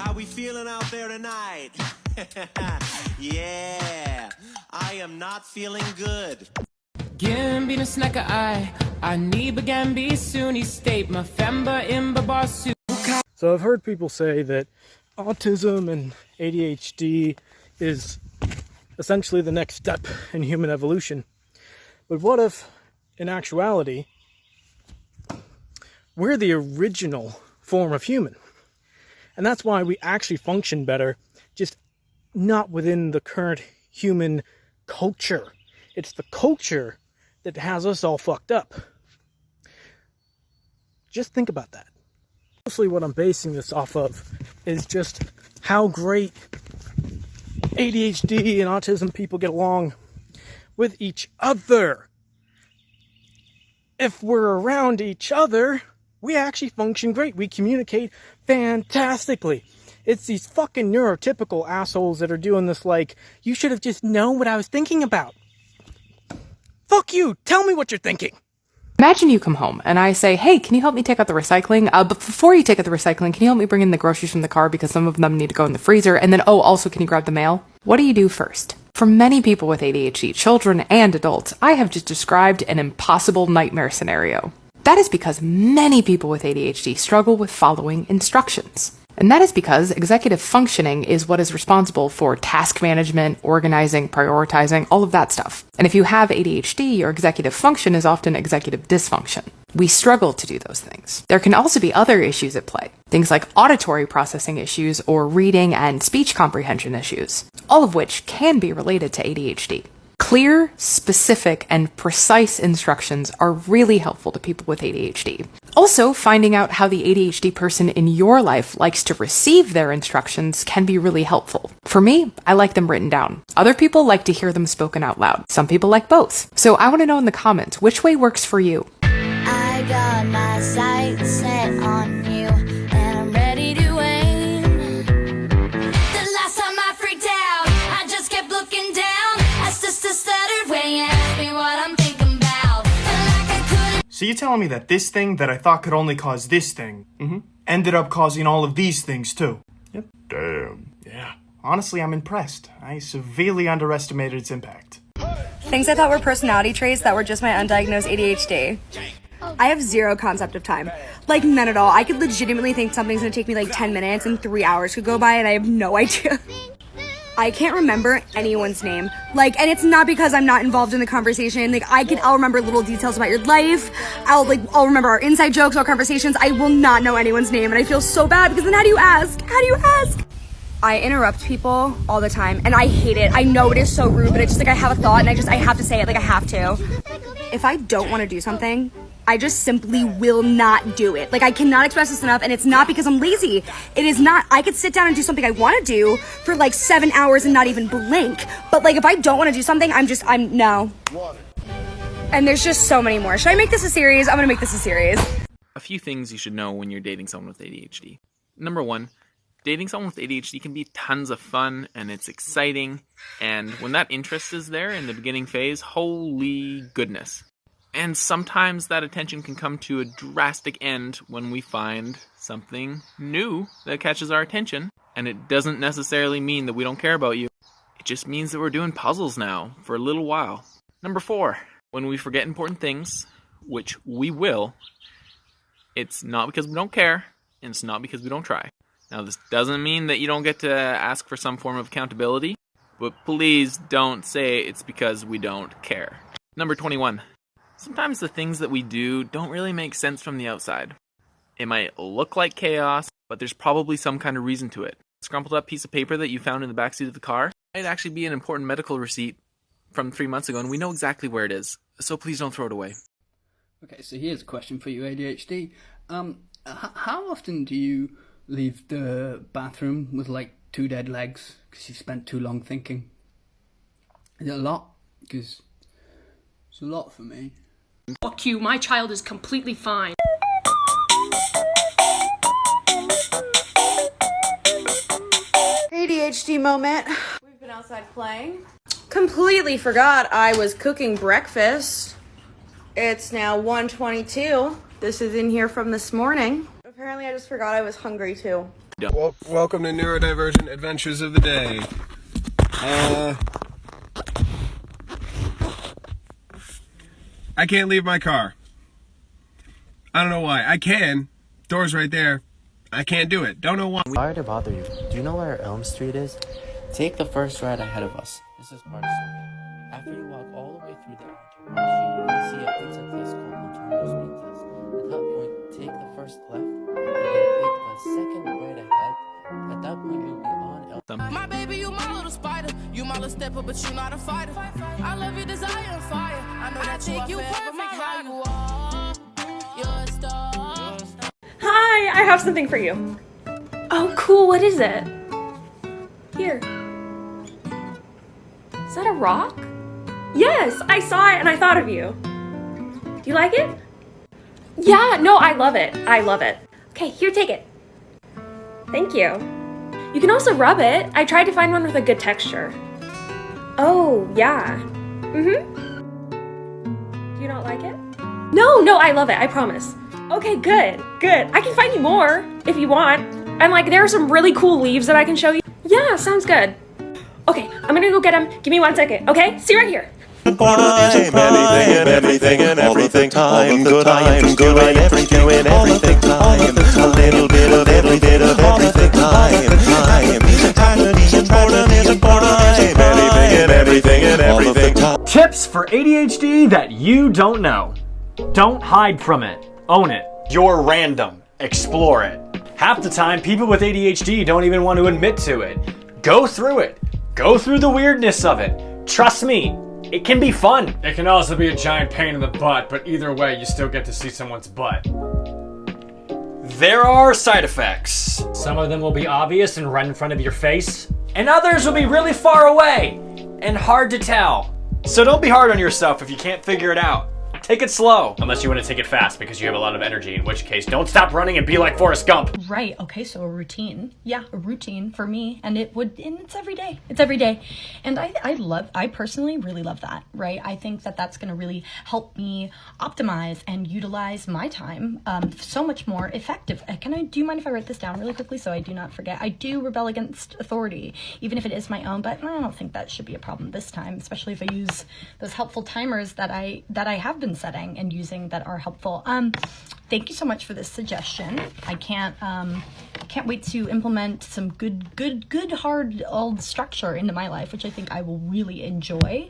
How we feeling out there tonight? Yeah, I am not feeling good. Gambina snacka I need Gambi Sunni state my femba imba basu. So I've heard people say that autism and ADHD is essentially the next step in human evolution. But what if, in actuality, we're the original form of human? And that's why we actually function better, just not within the current human culture. It's the culture that has us all fucked up. Just think about that. Mostly what I'm basing this off of is just how great ADHD and autism people get along with each other. If we're around each other, we actually function great. We communicate fantastically. It's these fucking neurotypical assholes that are doing this like, you should have just known what I was thinking about. Fuck you! Tell me what you're thinking! Imagine you come home and I say, hey, can you help me take out the recycling? But before you take out the recycling, can you help me bring in the groceries from the car because some of them need to go in the freezer? And then, oh, also, can you grab the mail? What do you do first? For many people with ADHD, children and adults, I have just described an impossible nightmare scenario. That is because many people with ADHD struggle with following instructions. And that is because executive functioning is what is responsible for task management, organizing, prioritizing, all of that stuff. And if you have ADHD, your executive function is often executive dysfunction. We struggle to do those things. There can also be other issues at play. Things like auditory processing issues or reading and speech comprehension issues, all of which can be related to ADHD. Clear, specific, and precise instructions are really helpful to people with ADHD. Also, finding out how the ADHD person in your life likes to receive their instructions can be really helpful. For me, I like them written down. Other people like to hear them spoken out loud. Some people like both. So I want to know in the comments, which way works for you? I got my sights set on you, and I'm ready to aim. The last time I freaked out, I just kept looking down. I just stuttered when you asked me what I'm thinking about. Felt like I couldn't. So you're telling me that this thing that I thought could only cause this thing, ended up causing all of these things too? Yep. Damn. Yeah. Honestly, I'm impressed. I severely underestimated its impact. Things I thought were personality traits that were just my undiagnosed ADHD. I have zero concept of time. Like, none at all. I could legitimately think something's gonna take me like 10 minutes and 3 hours could go by and I have no idea. I can't remember anyone's name. Like, and it's not because I'm not involved in the conversation. Like, I'll remember little details about your life. I'll remember our inside jokes, our conversations. I will not know anyone's name and I feel so bad because then how do you ask? How do you ask? I interrupt people all the time and I hate it. I know it is so rude, but it's just like I have a thought and I have to say it, like I have to. If I don't want to do something, I just simply will not do it. Like, I cannot express this enough, and it's not because I'm lazy. It is not. I could sit down and do something I want to do for like 7 hours and not even blink. But like, if I don't want to do something, no. And there's just so many more. Should I make this a series? I'm gonna make this a series. A few things you should know when you're dating someone with ADHD. Number one, dating someone with ADHD can be tons of fun and it's exciting. And when that interest is there in the beginning phase, holy goodness. And sometimes that attention can come to a drastic end when we find something new that catches our attention. And it doesn't necessarily mean that we don't care about you. It just means that we're doing puzzles now for a little while. Number four, when we forget important things, which we will, it's not because we don't care, and it's not because we don't try. Now, this doesn't mean that you don't get to ask for some form of accountability, but please don't say it's because we don't care. Number 21. Sometimes the things that we do don't really make sense from the outside. It might look like chaos, but there's probably some kind of reason to it. A scrumpled up piece of paper that you found in the backseat of the car might actually be an important medical receipt from 3 months ago, and we know exactly where it is, so please don't throw it away. Okay, so here's a question for you, ADHD. How often do you leave the bathroom with like 2 dead legs because you spent too long thinking? Is it a lot? Because it's a lot for me. Fuck you, my child is completely fine. ADHD moment. We've been outside playing. Completely forgot I was cooking breakfast. It's now 1:22. This is in here from this morning. Apparently I just forgot I was hungry too. Welcome to Neurodivergent Adventures of the Day. I can't leave my car. I don't know why. I can. Door's right there. I can't do it. Don't know why. Sorry to bother you. Do you know where Elm Street is? Take the first right ahead of us. This is part of the story. After you walk all the way through the street, you will see a pizza place called Antonio's Pizzas. At that point, take the first left, and then take the second right ahead. At that point, you'll be on Elm. My baby, you my little spider. You my little stepper, but you not a fighter. I love your desire and fire. I know that you perfect how you are. You're a star. Hi, I have something for you. Oh, cool. What is it? Here. Is that a rock? Yes, I saw it and I thought of you. Do you like it? Yeah, no, I love it. I love it. Okay, here, take it. Thank you. You can also rub it. I tried to find one with a good texture. Oh, yeah. Do you not like it? No, I love it. I promise. Okay, good. I can find you more if you want. And like, there are some really cool leaves that I can show you. Yeah, sounds good. Okay, I'm gonna go get them. Give me 1 second, okay? See you right here. Everything and everything time. Good times, good and everything and everything time. A little bit of every bit of everything time. Important is important. Anything and everything and everything time. Tips for ADHD that you don't know. Don't hide from it. Own it. You're random. Explore it. Half the time, people with ADHD don't even want to admit to it. Go through it. Go through the weirdness of it. Trust me, it can be fun. It can also be a giant pain in the butt, but either way, you still get to see someone's butt. There are side effects. Some of them will be obvious and right in front of your face, and others will be really far away and hard to tell. So don't be hard on yourself if you can't figure it out. Take it slow, unless you want to take it fast because you have a lot of energy, in which case don't stop running and be like Forrest Gump. Right, okay, so a routine. Yeah, a routine for me, and it's every day. It's every day. And I personally really love that, right? I think that that's going to really help me optimize and utilize my time so much more effective. Do you mind if I write this down really quickly so I do not forget? I do rebel against authority, even if it is my own, but I don't think that should be a problem this time, especially if I use those helpful timers that I have been setting and using that are helpful. Thank you so much for this suggestion. I can't wait to implement some good hard old structure into my life, which I think I will really enjoy.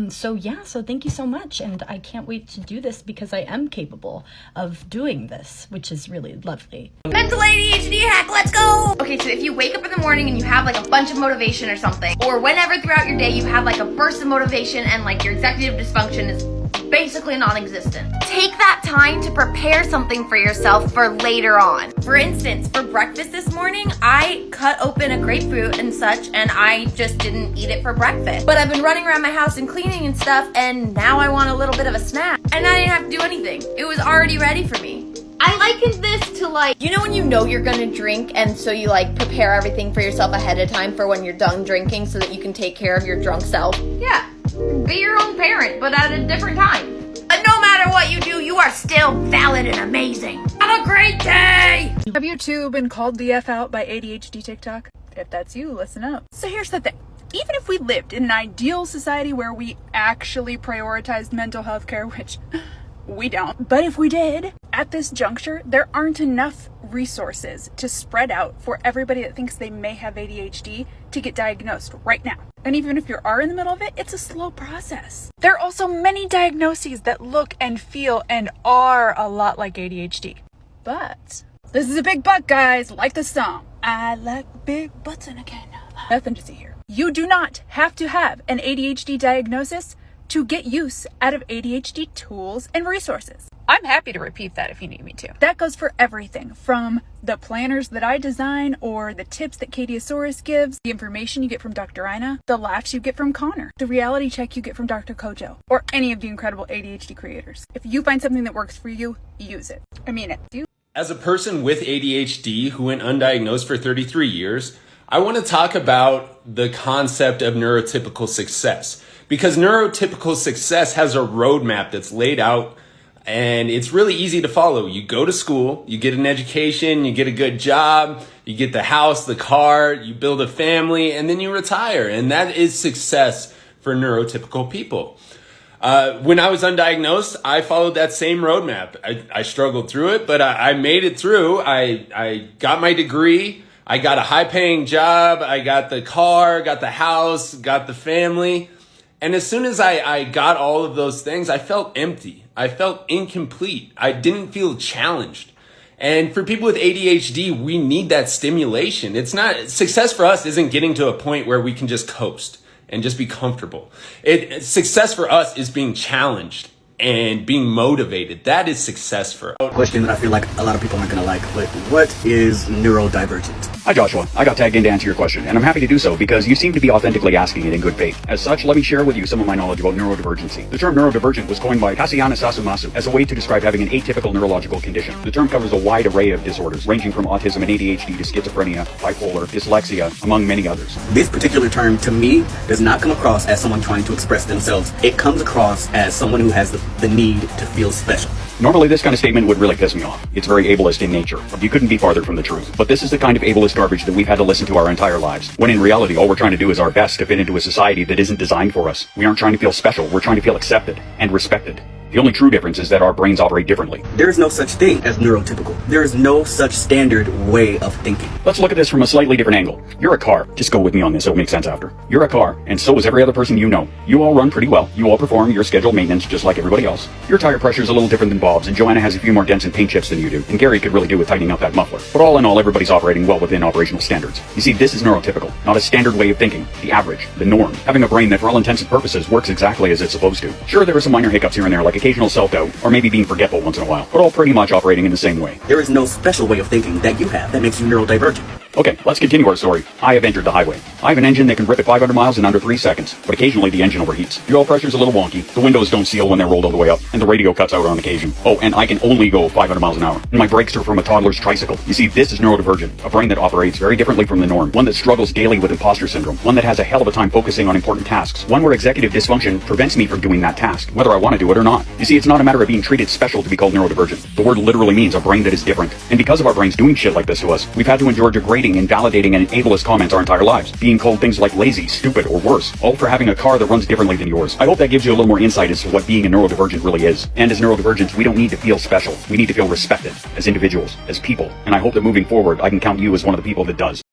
So thank you so much, and I can't wait to do this because I am capable of doing this, which is really lovely. Mental ADHD hack, let's go! Okay, so if you wake up in the morning and you have like a bunch of motivation or something, or whenever throughout your day you have like a burst of motivation and like your executive dysfunction is basically non-existent, take that time to prepare something for yourself for later on. For instance, for breakfast this morning, I cut open a grapefruit and such, and I just didn't eat it for breakfast. But I've been running around my house and cleaning and stuff, and now I want a little bit of a snack. And I didn't have to do anything. It was already ready for me. I likened this to like, you know when you know you're gonna drink and so you like prepare everything for yourself ahead of time for when you're done drinking so that you can take care of your drunk self? Yeah, be your own parent, but at a different time. And no matter what you do, you are still valid and amazing. Have a great day! Have you two been called the F out by ADHD TikTok? If that's you, listen up. So here's the thing. Even if we lived in an ideal society where we actually prioritized mental health care, which we don't, but if we did, at this juncture, there aren't enough resources to spread out for everybody that thinks they may have ADHD to get diagnosed right now. And even if you are in the middle of it, it's a slow process. There are also many diagnoses that look and feel and are a lot like ADHD. But this is a big but, guys, like the song. I like big butts and I can't lie. Nothing to see here. You do not have to have an ADHD diagnosis to get use out of ADHD tools and resources. I'm happy to repeat that if you need me to. That goes for everything from the planners that I design or the tips that Katiosaurus gives, the information you get from Dr. Ina, the laughs you get from Connor, the reality check you get from Dr. Kojo, or any of the incredible ADHD creators. If you find something that works for you, use it. I mean it. As a person with ADHD who went undiagnosed for 33 years, I want to talk about the concept of neurotypical success. Because neurotypical success has a roadmap that's laid out and it's really easy to follow. You go to school, you get an education, you get a good job, You get the house, the car, you build a family, and then you retire. And that is success for neurotypical people. When I was undiagnosed, I followed that same roadmap. I struggled through it, but I made it through. I got my degree. I got a high-paying job. I got the car, got the house, got the family. And as soon as I got all of those things, I felt empty. I felt incomplete. I didn't feel challenged. And for people with ADHD, we need that stimulation. Success for us isn't getting to a point where we can just coast and just be comfortable. Success for us is being challenged and being motivated. That is success for us. Question that I feel like a lot of people aren't going to like, but what is neurodivergent? Hi Joshua, I got tagged in to answer your question, and I'm happy to do so because you seem to be authentically asking it in good faith. As such, let me share with you some of my knowledge about neurodivergency. The term neurodivergent was coined by Kasayana Sasumasu as a way to describe having an atypical neurological condition. The term covers a wide array of disorders, ranging from autism and ADHD to schizophrenia, bipolar, dyslexia, among many others. This particular term, to me, does not come across as someone trying to express themselves. It comes across as someone who has the need to feel special. Normally this kind of statement would really piss me off. It's very ableist in nature. You couldn't be farther from the truth. But this is the kind of ableist garbage that we've had to listen to our entire lives. When in reality, all we're trying to do is our best to fit into a society that isn't designed for us. We aren't trying to feel special. We're trying to feel accepted and respected. The only true difference is that our brains operate differently. There is no such thing as neurotypical. There is no such standard way of thinking. Let's look at this from a slightly different angle. You're a car. Just go with me on this, it'll make sense after. You're a car, and so is every other person you know. You all run pretty well. You all perform your scheduled maintenance just like everybody else. Your tire pressure is a little different than Bob's, and Joanna has a few more dents and paint chips than you do, and Gary could really do with tightening up that muffler. But all in all, everybody's operating well within operational standards. You see, this is neurotypical, not a standard way of thinking, the average, the norm. Having a brain that for all intents and purposes works exactly as it's supposed to. Sure, there are some minor hiccups here and there, like occasional self-doubt, or maybe being forgetful once in a while, but all pretty much operating in the same way. There is no special way of thinking that you have that makes you neurodivergent. Okay, let's continue our story. I have entered the highway. I have an engine that can rip at 500 miles in under 3 seconds, but occasionally the engine overheats. The oil pressure's a little wonky, the windows don't seal when they're rolled all the way up, and the radio cuts out on occasion. Oh, and I can only go 500 miles an hour. And my brakes are from a toddler's tricycle. You see, this is neurodivergent, a brain that operates very differently from the norm, one that struggles daily with imposter syndrome, one that has a hell of a time focusing on important tasks, one where executive dysfunction prevents me from doing that task, whether I want to do it or not. You see, it's not a matter of being treated special to be called neurodivergent. The word literally means a brain that is different. And because of our brains doing shit like this to us, we've had to endure degrading, invalidating, and ableist comments our entire lives, being called things like lazy, stupid, or worse, all for having a car that runs differently than yours. I hope that gives you a little more insight as to what being a neurodivergent really is. And as neurodivergents, we don't need to feel special. We need to feel respected as individuals, as people. And I hope that moving forward, I can count you as one of the people that does.